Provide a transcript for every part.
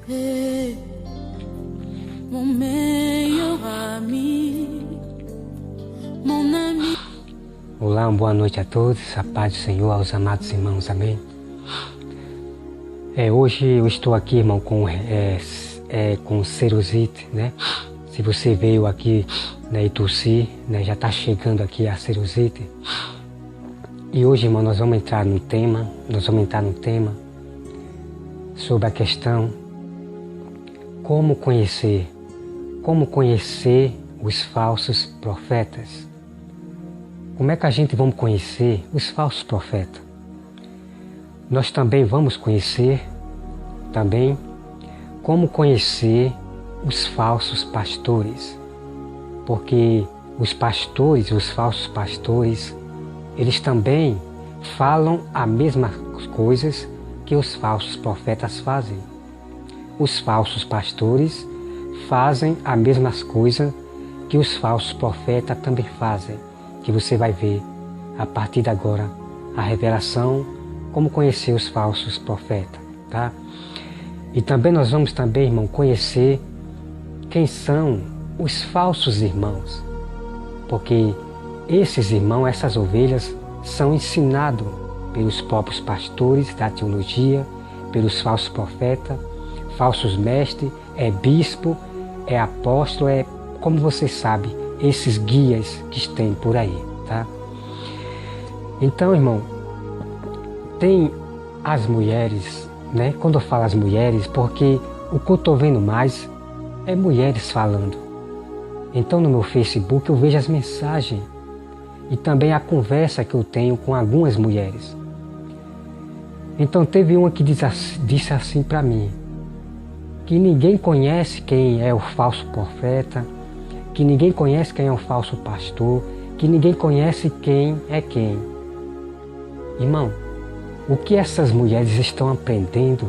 est mon meilleur ami, mon ami. Olá, uma boa noite a todos, a paz do Senhor aos amados irmãos, amém? Hoje eu estou aqui, irmão, com serosite, né? Se você veio aqui, né, e tossir, né, já está chegando aqui a serosite. E hoje, irmão, nós vamos entrar no tema sobre a questão como conhecer os falsos profetas. Como é que a gente vamos conhecer os falsos profetas? Nós também vamos conhecer como conhecer os falsos pastores. Porque os pastores, os falsos pastores, eles também falam as mesmas coisas que os falsos profetas fazem. Os falsos pastores fazem as mesmas coisas que os falsos profetas também fazem, que você vai ver a partir de agora a revelação, como conhecer os falsos profetas, tá? E também nós vamos irmão, conhecer quem são os falsos irmãos, porque esses irmãos, essas ovelhas, são ensinados pelos próprios pastores da teologia, pelos falsos profetas, falsos mestres, bispo, apóstolo, como você sabe, esses guias que tem por aí, tá? Então, irmão, tem as mulheres, né? Quando eu falo as mulheres, porque o que eu estou vendo mais é mulheres falando. Então, no meu Facebook, eu vejo as mensagens e também a conversa que eu tenho com algumas mulheres. Então, teve uma que disse assim para mim, que ninguém conhece quem é o falso profeta, que ninguém conhece quem é o falso pastor, que ninguém conhece quem é quem. Irmão, o que essas mulheres estão aprendendo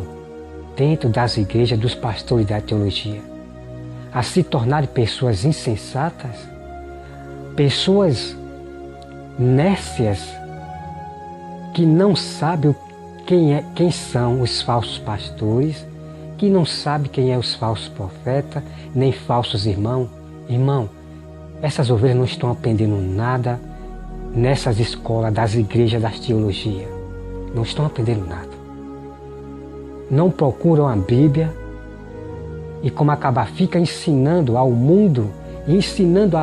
dentro das igrejas dos pastores da teologia? A se tornarem pessoas insensatas, pessoas nécias, que não sabem quem são os falsos pastores, que não sabem quem é os falsos profetas, nem falsos irmãos. Irmão, essas ovelhas não estão aprendendo nada nessas escolas das igrejas das teologias. Não estão aprendendo nada. Não procuram a Bíblia e como acabar, fica ensinando ao mundo e ensinando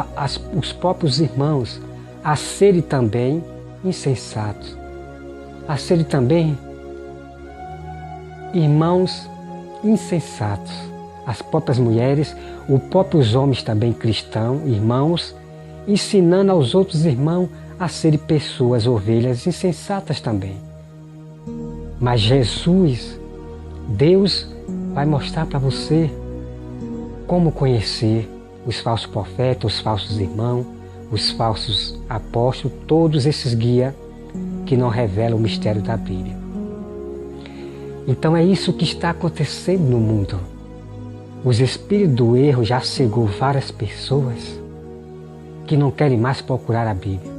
os próprios irmãos a serem também insensatos, a serem também irmãos insensatos. As próprias mulheres, os próprios homens também cristãos, irmãos, ensinando aos outros irmãos a serem pessoas, ovelhas insensatas também. Mas Jesus, Deus, vai mostrar para você como conhecer os falsos profetas, os falsos irmãos, os falsos apóstolos, todos esses guias que não revelam o mistério da Bíblia. Então é isso que está acontecendo no mundo. Os espíritos do erro já cegou várias pessoas que não querem mais procurar a Bíblia.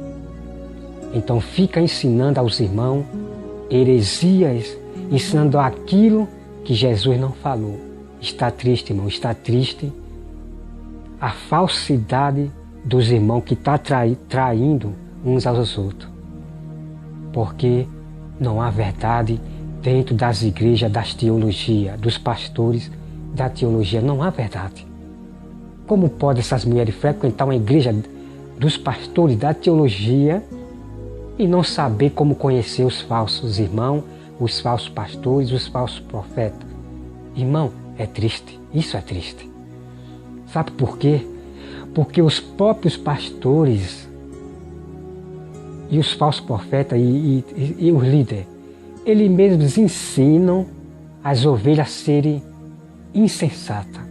Então fica ensinando aos irmãos heresias, ensinando aquilo que Jesus não falou. Está triste, irmão, está triste a falsidade dos irmãos que está traindo uns aos outros. Porque não há verdade dentro das igrejas, das teologias, dos pastores da teologia, não há verdade. Como pode essas mulheres frequentar uma igreja dos pastores da teologia e não saber como conhecer os falsos irmãos, os falsos pastores, os falsos profetas? Irmão, é triste, isso é triste. Sabe por quê? Porque os próprios pastores e os falsos profetas e os líderes, eles mesmos ensinam as ovelhas a serem insensatas.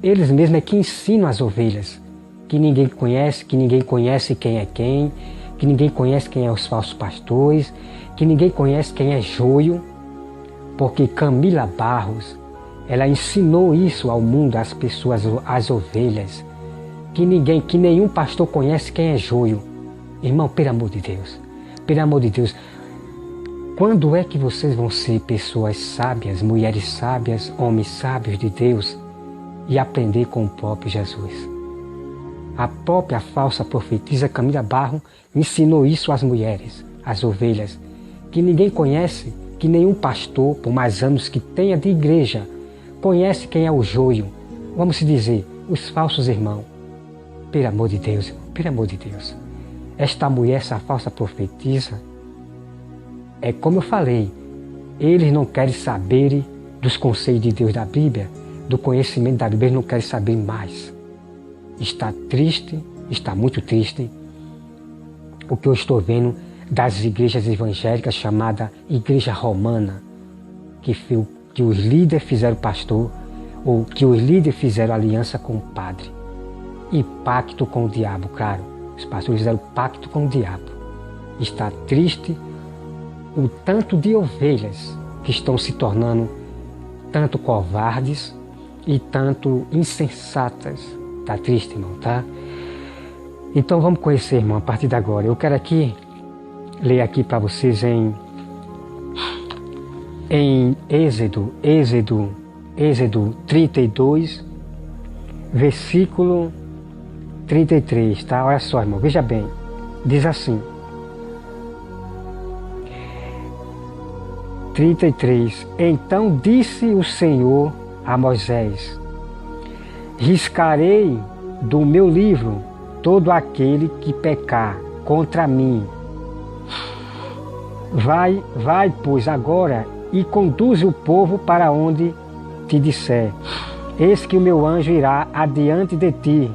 Eles mesmos é que ensinam as ovelhas, que ninguém conhece quem é quem, que ninguém conhece quem é os falsos pastores, que ninguém conhece quem é joio, porque Camila Barros, ela ensinou isso ao mundo, às pessoas, às ovelhas, que nenhum pastor conhece quem é joio. Irmão, pelo amor de Deus, Quando é que vocês vão ser pessoas sábias, mulheres sábias, homens sábios de Deus e aprender com o próprio Jesus? A própria falsa profetisa Camila Barro ensinou isso às mulheres, às ovelhas, que ninguém conhece, que nenhum pastor, por mais anos que tenha de igreja, conhece quem é o joio. Vamos dizer, os falsos irmãos. Pelo amor de Deus, irmão, pelo amor de Deus. Esta mulher, essa falsa profetisa, é como eu falei, eles não querem saber dos conselhos de Deus da Bíblia, do conhecimento da Bíblia, eles não querem saber mais. Está triste, está muito triste, o que eu estou vendo das igrejas evangélicas chamada Igreja Romana, que os líderes fizeram pastor, ou que os líderes fizeram aliança com o padre. E pacto com o diabo, claro. Os pastores fizeram pacto com o diabo. Está triste o tanto de ovelhas que estão se tornando tanto covardes e tanto insensatas. Está triste, irmão, tá? Então vamos conhecer, irmão, a partir de agora. Eu quero aqui ler aqui para vocês em Êxodo 32, versículo 33, tá? Olha só, irmão, veja bem. Diz assim: 33. Então disse o Senhor a Moisés: riscarei do meu livro todo aquele que pecar contra mim. Vai, pois, agora e conduz o povo para onde te disser. Eis que o meu anjo irá adiante de ti.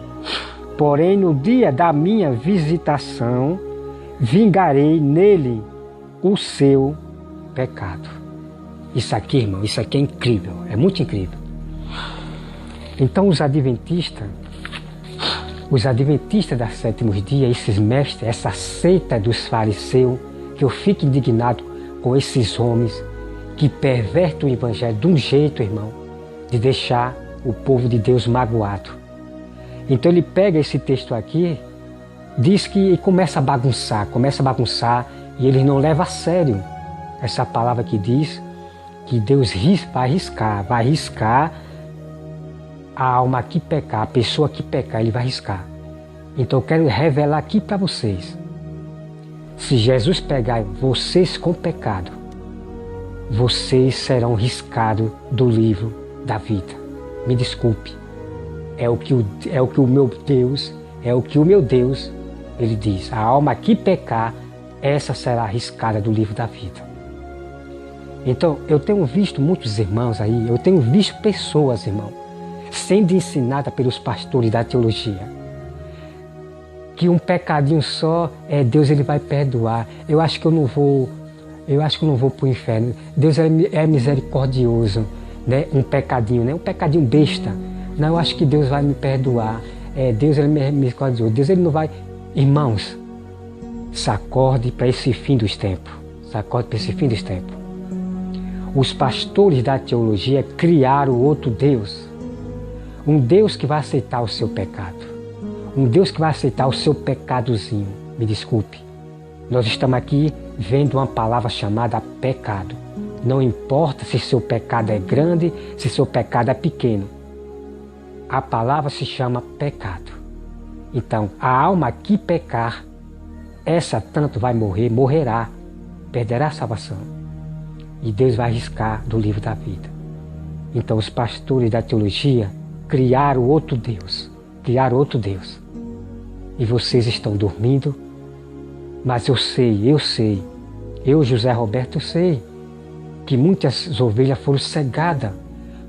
Porém, no dia da minha visitação, vingarei nele o seu pecado. Isso aqui, irmão, isso aqui é incrível, é muito incrível. Então os adventistas da sétimos dias, esses mestres, essa seita dos fariseus, que eu fico indignado com esses homens que pervertem o evangelho de um jeito, irmão, de deixar o povo de Deus magoado. Então ele pega esse texto aqui, diz que começa a bagunçar, e ele não leva a sério essa palavra que diz que Deus vai riscar a alma que pecar, a pessoa que pecar, ele vai riscar. Então eu quero revelar aqui para vocês. Se Jesus pegar vocês com pecado, vocês serão riscados do livro da vida. Me desculpe. É o que o meu Deus, ele diz. A alma que pecar, essa será riscada do livro da vida. Então, eu tenho visto muitos irmãos aí, eu tenho visto pessoas, irmão, sendo ensinadas pelos pastores da teologia, que um pecadinho só, Deus ele vai perdoar. Eu acho que eu não vou para o inferno. Deus é misericordioso, né? Um pecadinho besta. Não, eu acho que Deus vai me perdoar. Deus ele é misericordioso. Deus ele não vai. Irmãos, sacode para esse fim dos tempos. Os pastores da teologia criaram outro Deus. Um Deus que vai aceitar o seu pecado. Um Deus que vai aceitar o seu pecadozinho. Me desculpe. Nós estamos aqui vendo uma palavra chamada pecado. Não importa se seu pecado é grande, se seu pecado é pequeno. A palavra se chama pecado. Então, a alma que pecar, essa tanto vai morrerá, perderá a salvação. E Deus vai riscar do livro da vida. Então, os pastores da teologia criaram outro Deus. E vocês estão dormindo, mas eu sei, José Roberto, sei que muitas ovelhas foram cegadas,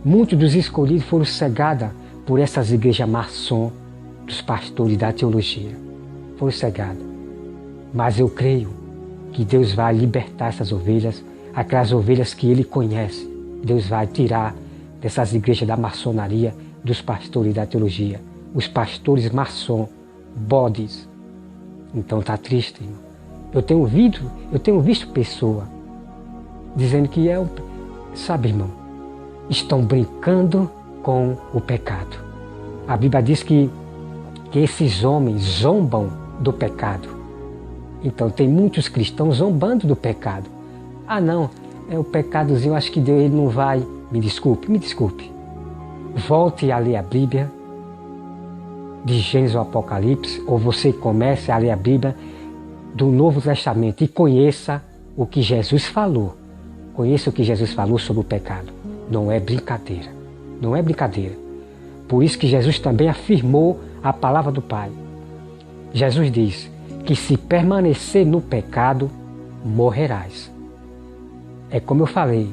muitos dos escolhidos foram cegados por essas igrejas maçom dos pastores da teologia. Foram cegadas. Mas eu creio que Deus vai libertar essas ovelhas, aquelas ovelhas que Ele conhece. Deus vai tirar dessas igrejas da maçonaria, dos pastores da teologia. Os pastores maçom, bodes. Então está triste, irmão. Eu tenho visto pessoas dizendo que sabe, irmão, estão brincando com o pecado. A Bíblia diz que esses homens zombam do pecado. Então tem muitos cristãos zombando do pecado. Ah não, é o pecadozinho, acho que Deus ele não vai. Me desculpe. Volte a ler a Bíblia, de Gênesis ao Apocalipse, ou você comece a ler a Bíblia do Novo Testamento e conheça o que Jesus falou. Conheça o que Jesus falou sobre o pecado. Não é brincadeira. Não é brincadeira. Por isso que Jesus também afirmou a palavra do Pai. Jesus diz que se permanecer no pecado, morrerás. É como eu falei,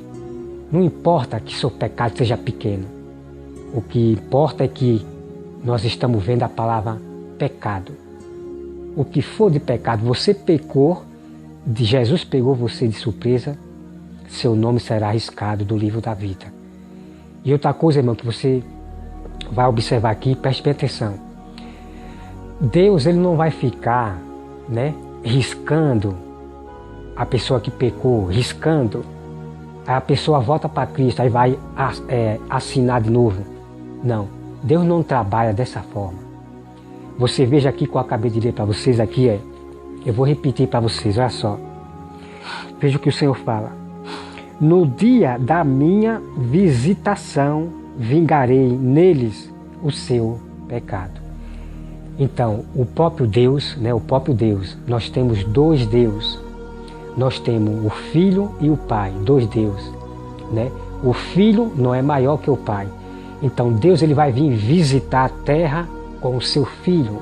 não importa que seu pecado seja pequeno. O que importa é que nós estamos vendo a palavra pecado. O que for de pecado, você pecou, Jesus pegou você de surpresa, seu nome será arriscado do livro da vida. E outra coisa, irmão, que você vai observar aqui, preste bem atenção. Deus ele não vai ficar, riscando a pessoa que pecou, riscando. Aí a pessoa volta para Cristo, aí vai assinar de novo. Não, Deus não trabalha dessa forma. Você veja aqui que eu acabei de ler para vocês aqui, eu vou repetir para vocês, olha só. Veja o que o Senhor fala. No dia da minha visitação, vingarei neles o seu pecado. Então, o próprio Deus, nós temos dois deuses. Nós temos o Filho e o Pai, dois deuses. O Filho não é maior que o Pai. Então, Deus ele vai vir visitar a terra com o seu Filho.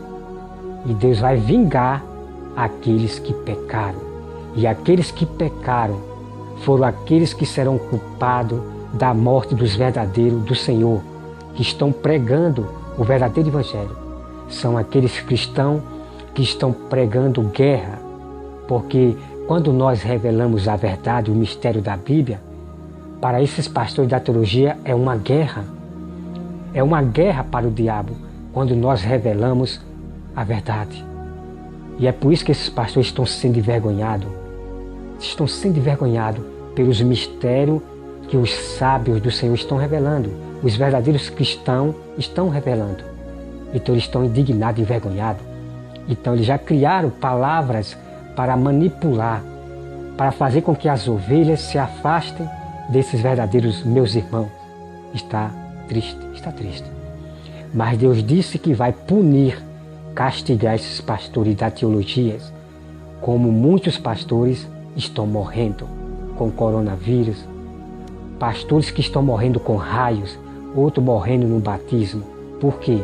E Deus vai vingar aqueles que pecaram. E aqueles que pecaram foram aqueles que serão culpados da morte dos verdadeiros do Senhor, que estão pregando o verdadeiro Evangelho. São aqueles cristãos que estão pregando guerra, porque quando nós revelamos a verdade, o mistério da Bíblia, para esses pastores da teologia é uma guerra. É uma guerra para o diabo, quando nós revelamos a verdade. E é por isso que esses pastores estão sendo envergonhados. Estão sendo envergonhados pelos mistérios que os sábios do Senhor estão revelando. Os verdadeiros cristãos estão revelando. Então eles estão indignados, envergonhados. Então eles já criaram palavras para manipular, para fazer com que as ovelhas se afastem desses verdadeiros meus irmãos. Está triste. Mas Deus disse que vai punir, castigar esses pastores da teologia, como muitos pastores estão morrendo com coronavírus, pastores que estão morrendo com raios, outros morrendo no batismo. Por quê?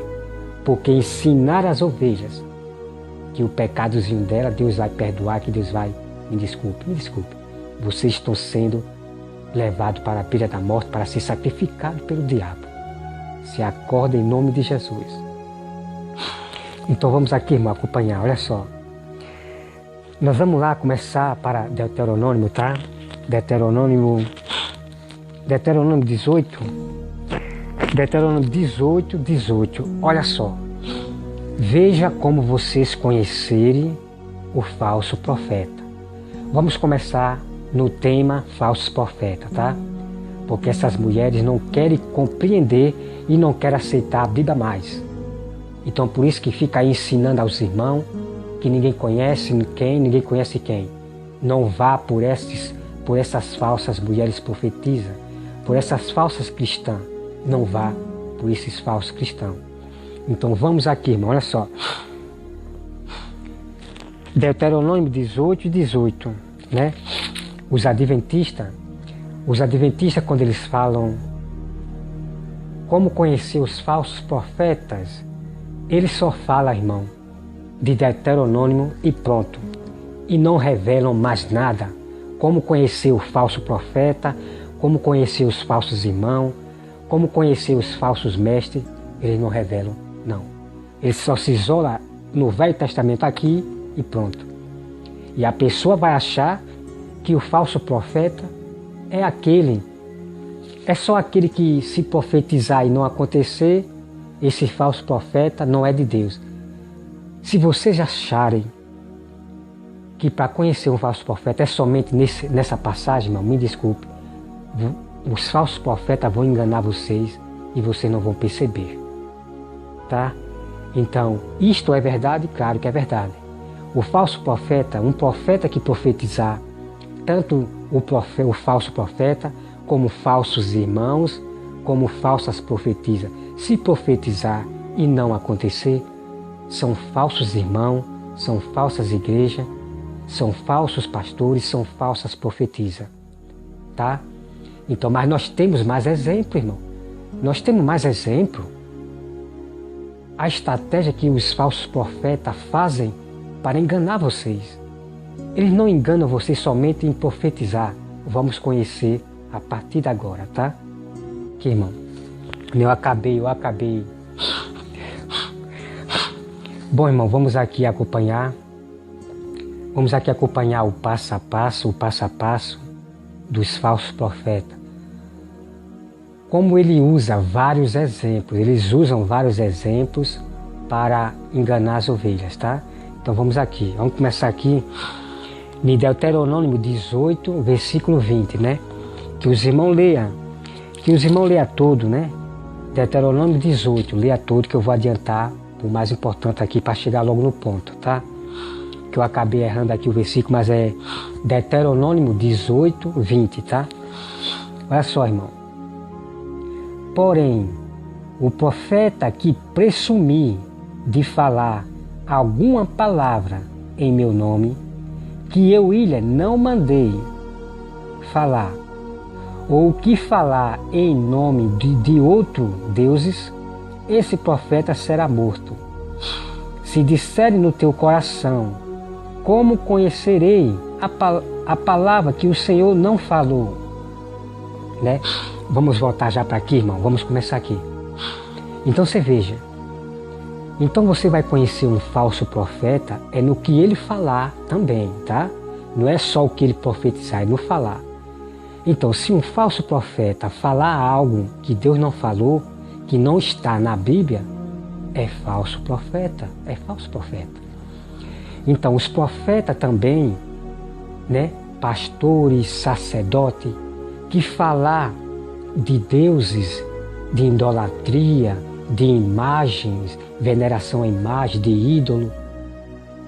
Porque ensinar as ovelhas que o pecadozinho dela Deus vai perdoar, que Deus vai... Me desculpe. Vocês estão sendo levados para a beira da morte para ser sacrificados pelo diabo. Se acorda em nome de Jesus. Então vamos aqui, irmão, acompanhar, olha só. Nós vamos lá começar para Deuteronômio, tá? Deuteronômio 18. Deuteronômio 18. Olha só. Veja como vocês conhecerem o falso profeta. Vamos começar no tema falsos profetas, tá? Porque essas mulheres não querem compreender e não querem aceitar a Bíblia mais. Então por isso que fica aí ensinando aos irmãos que ninguém conhece quem. Não vá por essas falsas mulheres profetizas, por essas falsas cristãs. Não vá por esses falsos cristãos. Então vamos aqui, irmão, olha só. Deuteronômio 18, Os adventistas, quando eles falam como conhecer os falsos profetas, eles só falam, irmão, de Deuteronômio e pronto. E não revelam mais nada. Como conhecer o falso profeta, como conhecer os falsos irmãos, como conhecer os falsos mestres, eles não revelam, não. Eles só se isolam no Velho Testamento aqui e pronto. E a pessoa vai achar que o falso profeta é só aquele que, se profetizar e não acontecer, esse falso profeta não é de Deus. Se vocês acharem que para conhecer um falso profeta é somente nessa passagem, irmão, me desculpe, os falsos profetas vão enganar vocês e vocês não vão perceber, tá? Então, isto é verdade? Claro que é verdade. O falso profeta, um profeta que profetizar tanto o falso profeta, como falsos irmãos, como falsas profetisas. Se profetizar e não acontecer, são falsos irmãos, são falsas igrejas, são falsos pastores, são falsas profetisas. Tá? Então, mas nós temos mais exemplo, irmão. Nós temos mais exemplo. A estratégia que os falsos profetas fazem para enganar vocês. Eles não enganam vocês somente em profetizar. Vamos conhecer a partir de agora, tá? Que irmão, eu acabei. Bom, irmão, vamos aqui acompanhar o passo a passo dos falsos profetas. Como ele usa vários exemplos, eles usam vários exemplos para enganar as ovelhas, tá? Então vamos começar aqui em Deuteronômio 18, versículo 20, né? Que os irmãos leiam todo, né? Deuteronômio 18, leia todo, que eu vou adiantar o mais importante aqui para chegar logo no ponto, tá? Que eu acabei errando aqui o versículo, mas é Deuteronômio 18, 20, tá? Olha só, irmão. Porém, o profeta que presumir de falar alguma palavra em meu nome, que eu não mandei falar, ou que falar em nome de outros deuses, esse profeta será morto. Se disserem no teu coração, como conhecerei a palavra que o Senhor não falou? Né? Vamos voltar já para aqui, irmão. Vamos começar aqui. Então você veja. Então você vai conhecer um falso profeta é no que ele falar também, tá? Não é só o que ele profetizar, é no falar. Então, se um falso profeta falar algo que Deus não falou, que não está na Bíblia, é falso profeta, é falso profeta. Então, os profetas também, né, pastores, sacerdotes, que falar de deuses, de idolatria, de imagens, veneração à imagem, de ídolo,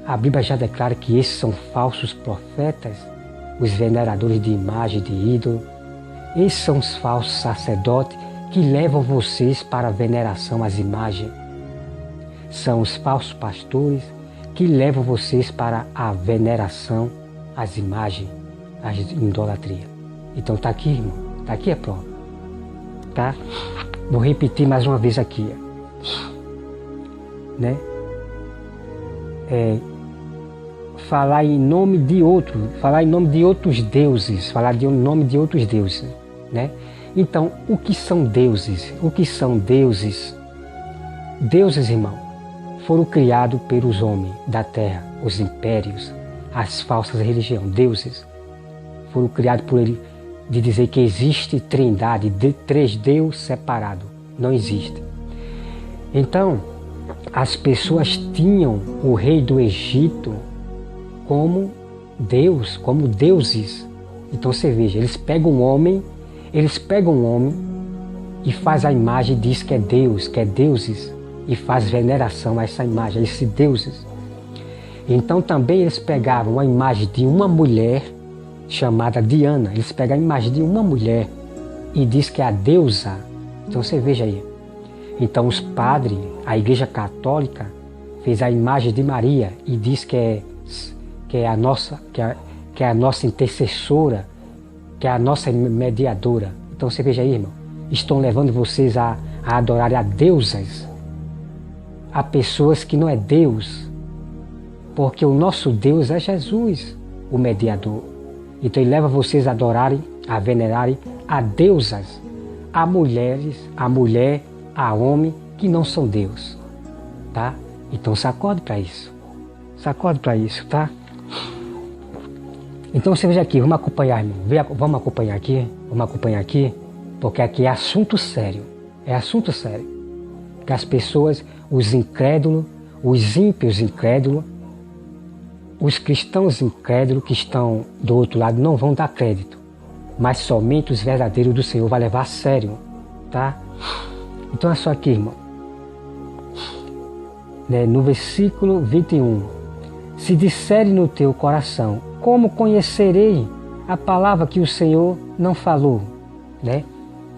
a Bíblia já declara que esses são falsos profetas, os veneradores de imagem, de ídolo. Esses são os falsos sacerdotes que levam vocês para a veneração às imagens. São os falsos pastores que levam vocês para a veneração às imagens, à idolatria. Então está aqui, irmão. Está aqui a prova. Tá? Vou repetir mais uma vez aqui. Né? Falar em nome de outros deuses, né? Então, o que são deuses? Deuses, irmão, foram criados pelos homens da terra, os impérios, as falsas religiões. Deuses foram criados por ele, de dizer que existe trindade, de três deuses separados. Não existe. Então, as pessoas tinham o rei do Egito como Deus, como deuses. Então você veja, eles pegam um homem e faz a imagem e diz que é Deus, que é deuses, e faz veneração a essa imagem, a esses deuses. Então também eles pegavam a imagem de uma mulher chamada Diana, eles pegam a imagem de uma mulher e diz que é a deusa. Então você veja aí. Então os padres, a Igreja Católica, fez a imagem de Maria e diz que é a nossa intercessora, que é a nossa mediadora. Então você veja aí, irmão, estão levando vocês a adorar a deusas, a pessoas que não é Deus, porque o nosso Deus é Jesus, o mediador. Então ele leva vocês a adorarem, a venerarem a deusas, a mulher, a homem que não são Deus, tá? Então sacode para isso, tá? Então você veja aqui, vamos acompanhar, irmão. Vamos acompanhar aqui, porque aqui é assunto sério. Que as pessoas, os incrédulos, os ímpios incrédulos, os cristãos incrédulos que estão do outro lado não vão dar crédito, mas somente os verdadeiros do Senhor vai levar a sério, tá? Então é só aqui, irmão. No versículo 21. Se disserem no teu coração, como conhecerei a palavra que o Senhor não falou, né?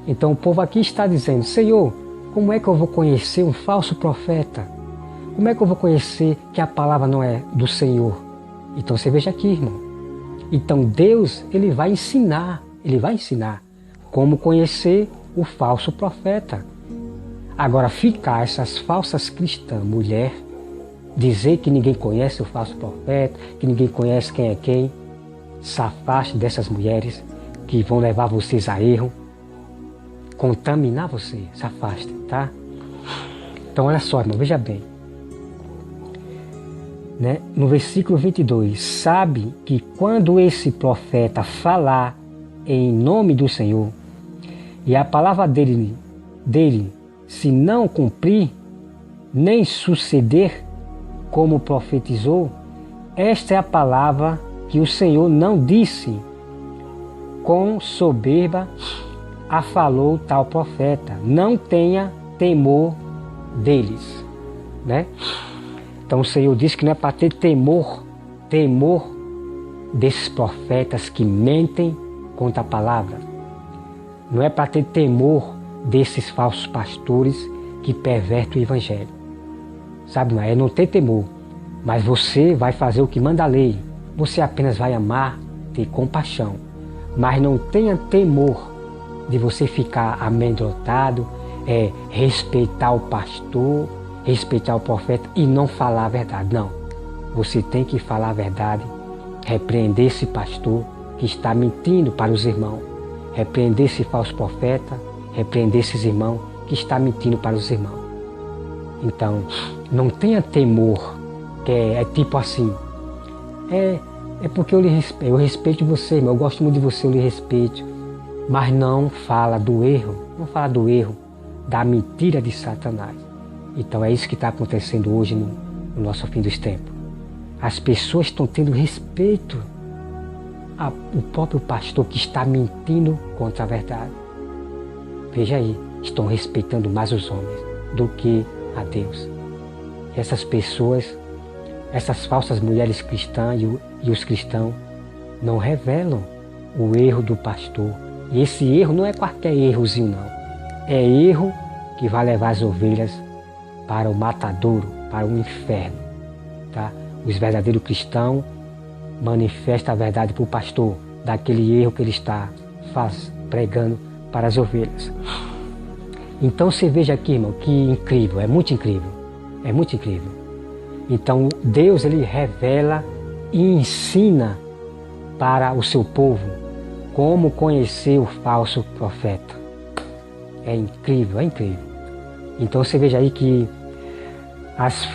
Então o povo aqui está dizendo: Senhor, como é que eu vou conhecer um falso profeta? Como é que eu vou conhecer que a palavra não é do Senhor? Então você veja aqui, irmão. Então Deus, Ele vai ensinar como conhecer o falso profeta. Agora, ficar essas falsas cristãs, mulher, dizer que ninguém conhece o falso profeta, que ninguém conhece quem é quem, se afaste dessas mulheres que vão levar vocês a erro, contaminar você, se afaste, tá? Então olha só, irmão, veja bem. Né? No versículo 22, sabe que quando esse profeta falar em nome do Senhor, e a palavra dele se não cumprir, nem suceder como profetizou, esta é a palavra que o Senhor não disse, com soberba a falou tal profeta, não tenha temor deles, né? Então o Senhor disse que não é para ter temor desses profetas que mentem contra a palavra. Não é para ter temor desses falsos pastores que pervertem o evangelho. Sabe, não é não ter temor, mas você vai fazer o que manda a lei. Você apenas vai amar, ter compaixão, mas não tenha temor de você ficar amedrontado, respeitar o pastor, respeitar o profeta e não falar a verdade. Não, você tem que falar a verdade, repreender esse pastor que está mentindo para os irmãos, repreender esse falso profeta, repreender esses irmãos que está mentindo para os irmãos. Então, não tenha temor, que é tipo assim, é porque eu respeito você, irmão, eu gosto muito de você, eu lhe respeito, mas não fala do erro, da mentira de Satanás. Então é isso que está acontecendo hoje no nosso fim dos tempos. As pessoas estão tendo respeito ao próprio pastor que está mentindo contra a verdade. Veja aí, estão respeitando mais os homens do que a Deus. Essas pessoas, essas falsas mulheres cristãs e os cristãos não revelam o erro do pastor. E esse erro não é qualquer errozinho, não. É erro que vai levar as ovelhas para o matadouro, para o inferno. Tá? Os verdadeiros cristãos manifestam a verdade para o pastor daquele erro que ele está pregando para as ovelhas. Então você veja aqui, irmão, que incrível, é muito incrível. É muito incrível. Então Deus, Ele revela e ensina para o seu povo como conhecer o falso profeta. É incrível, é incrível. Então você veja aí que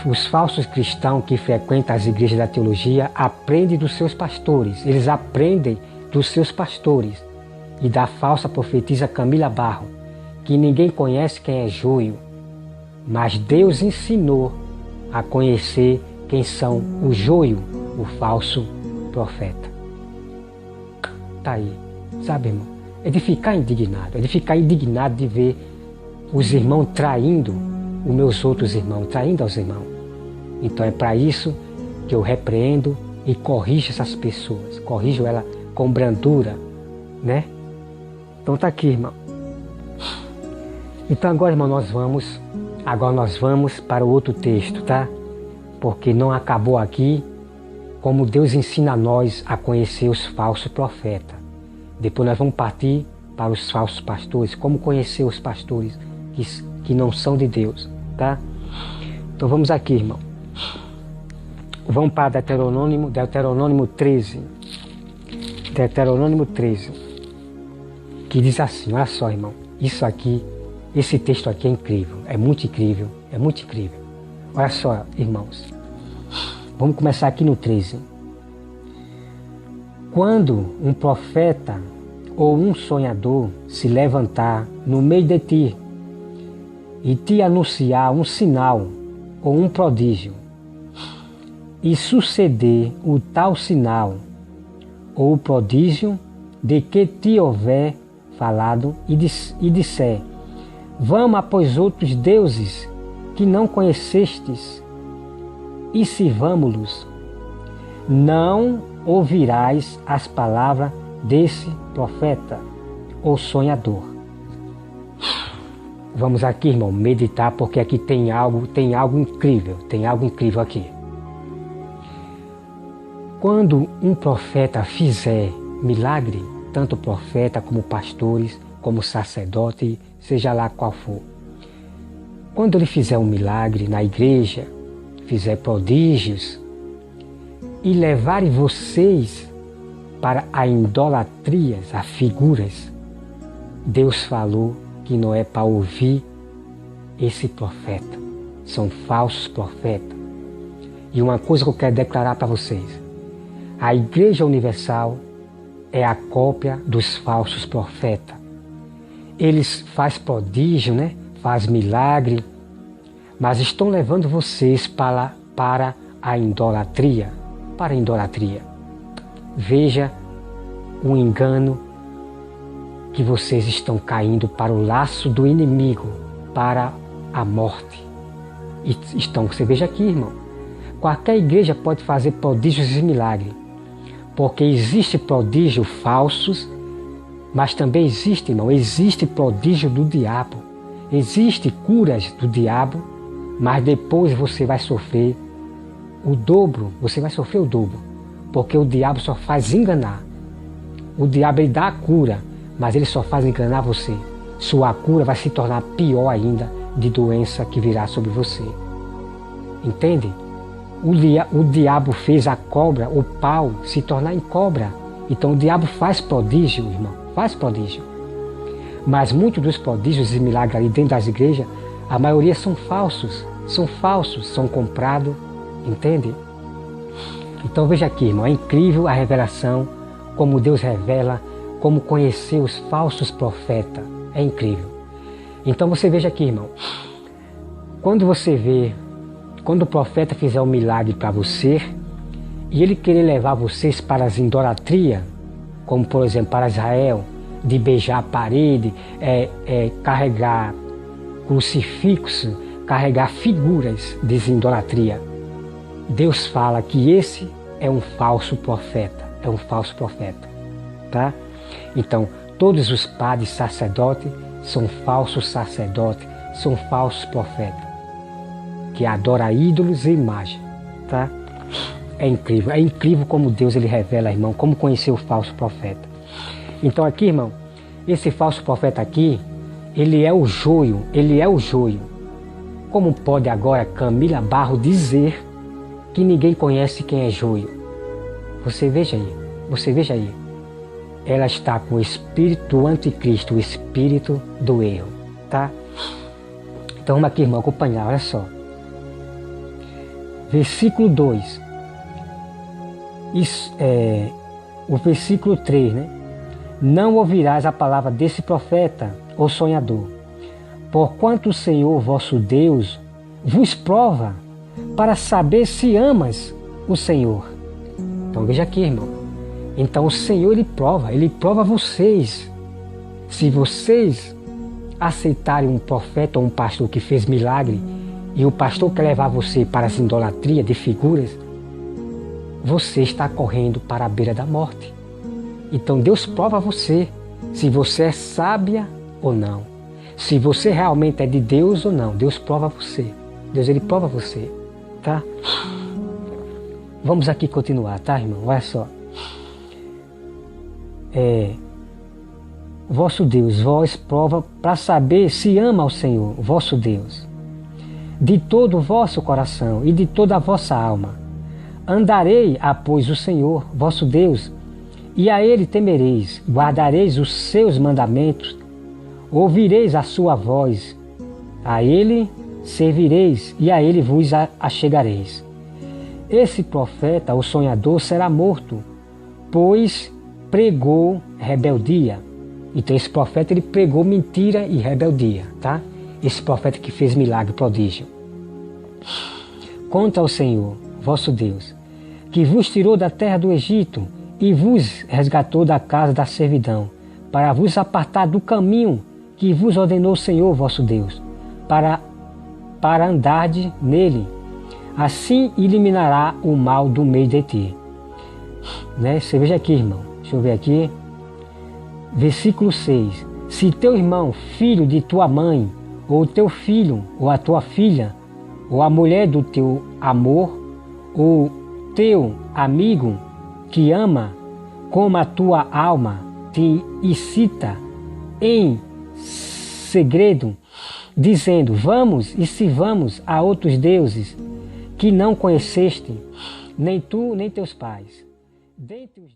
os falsos cristãos que frequentam as igrejas da teologia aprendem dos seus pastores. Eles aprendem dos seus pastores e da falsa profetisa Camila Barro, que ninguém conhece quem é joio, mas Deus ensinou a conhecer quem são o joio, o falso profeta. Tá aí, sabe, irmão? É de ficar indignado de ver os irmãos traindo os meus outros irmãos, traindo aos irmãos. Então é para isso que eu repreendo e corrijo essas pessoas, corrijo ela com brandura, né? Então tá aqui, irmão. Então agora, irmão, nós vamos para o outro texto, tá? Porque não acabou aqui como Deus ensina a nós a conhecer os falsos profetas. Depois nós vamos partir para os falsos pastores, como conhecer os pastores que não são de Deus, tá? Então vamos aqui, irmão. Vamos para Deuteronômio 13. Deuteronômio 13. Que diz assim, olha só, irmão. Isso aqui, esse texto aqui é incrível. É muito incrível. É muito incrível. Olha só, irmãos. Vamos começar aqui no 13. Quando um profeta ou um sonhador se levantar no meio de ti e te anunciar um sinal ou um prodígio, e suceder o tal sinal ou prodígio de que te houver falado e disser, vamos após outros deuses que não conhecestes e sirvamo-los, não ouvirás as palavras desse profeta ou sonhador. Vamos aqui, irmão, meditar, porque aqui tem algo incrível aqui. Quando um profeta fizer milagre, tanto profeta como pastores, como sacerdote, seja lá qual for, quando ele fizer um milagre na igreja, fizer prodígios e levarem vocês para a idolatria, a figuras, Deus falou que não é para ouvir esse profeta. São falsos profetas. E uma coisa que eu quero declarar para vocês: a Igreja Universal é a cópia dos falsos profetas. Eles fazem prodígio, né? Faz milagre, mas estão levando vocês para a idolatria. Para a idolatria. Veja o engano que vocês estão caindo para o laço do inimigo, para a morte. Você veja aqui, irmão, qualquer igreja pode fazer prodígios e milagres, porque existe prodígios falsos, mas também existe prodígio do diabo, existe curas do diabo, mas depois você vai sofrer o dobro, porque o diabo só faz enganar. O diabo ele dá a cura, mas ele só faz enganar você. Sua cura vai se tornar pior ainda de doença que virá sobre você. Entende? O diabo fez a cobra, o pau, se tornar em cobra. Então o diabo faz prodígio, irmão, faz prodígio. Mas muitos dos prodígios e milagres ali dentro das igrejas, a maioria são falsos, são comprados, entende? Então veja aqui, irmão, é incrível a revelação, como Deus revela, como conhecer os falsos profetas. É incrível. Então você veja aqui, irmão, quando o profeta fizer um milagre para você, e ele querer levar vocês para as idolatrias, como por exemplo para Israel, de beijar a parede, carregar crucifixo, carregar figuras de idolatria, Deus fala que esse é um falso profeta, tá? Então, todos os padres sacerdotes são falsos sacerdotes, são falsos profetas, que adoram ídolos e imagens, tá? É incrível como Deus ele revela, irmão, como conhecer o falso profeta. Então aqui, irmão, esse falso profeta aqui, ele é o joio. Como pode agora Camila Barro dizer que ninguém conhece quem é joio? Você veja aí. Ela está com o espírito do anticristo, o espírito do erro, tá? Então vamos aqui, irmão, acompanhar, olha só. Versículo 2. O versículo 3, né? Não ouvirás a palavra desse profeta ou sonhador, porquanto o Senhor vosso Deus vos prova para saber se amas o Senhor. Então veja aqui, irmão. Então o Senhor ele prova vocês. Se vocês aceitarem um profeta ou um pastor que fez milagre, e o pastor quer levar você para essa idolatria de figuras, você está correndo para a beira da morte. Então Deus prova você, se você é sábia ou não. Se você realmente é de Deus ou não. Deus prova você. Deus ele prova você, tá? Vamos aqui continuar, tá, irmão? Olha só. Vosso Deus, vós prova para saber se ama ao Senhor, vosso Deus, de todo o vosso coração e de toda a vossa alma. Andarei após o Senhor, vosso Deus, e a Ele temereis, guardareis os seus mandamentos, ouvireis a sua voz, a Ele servireis e a Ele vos achegareis. Esse profeta, o sonhador, será morto, pois pregou rebeldia. Então esse profeta ele pregou mentira e rebeldia, tá? Esse profeta que fez milagre, prodígio. Contra o Senhor, vosso Deus, que vos tirou da terra do Egito e vos resgatou da casa da servidão, para vos apartar do caminho que vos ordenou o Senhor, vosso Deus, para andardes nele. Assim eliminará o mal do meio de ti. Né? Você veja aqui, irmão. Deixa eu ver aqui. Versículo 6. Se teu irmão, filho de tua mãe, ou teu filho, ou a tua filha, ou a mulher do teu amor, ou teu amigo que ama, como a tua alma, te incita em segredo, dizendo, vamos e sirvamos a outros deuses que não conheceste, nem tu, nem teus pais. Dentre os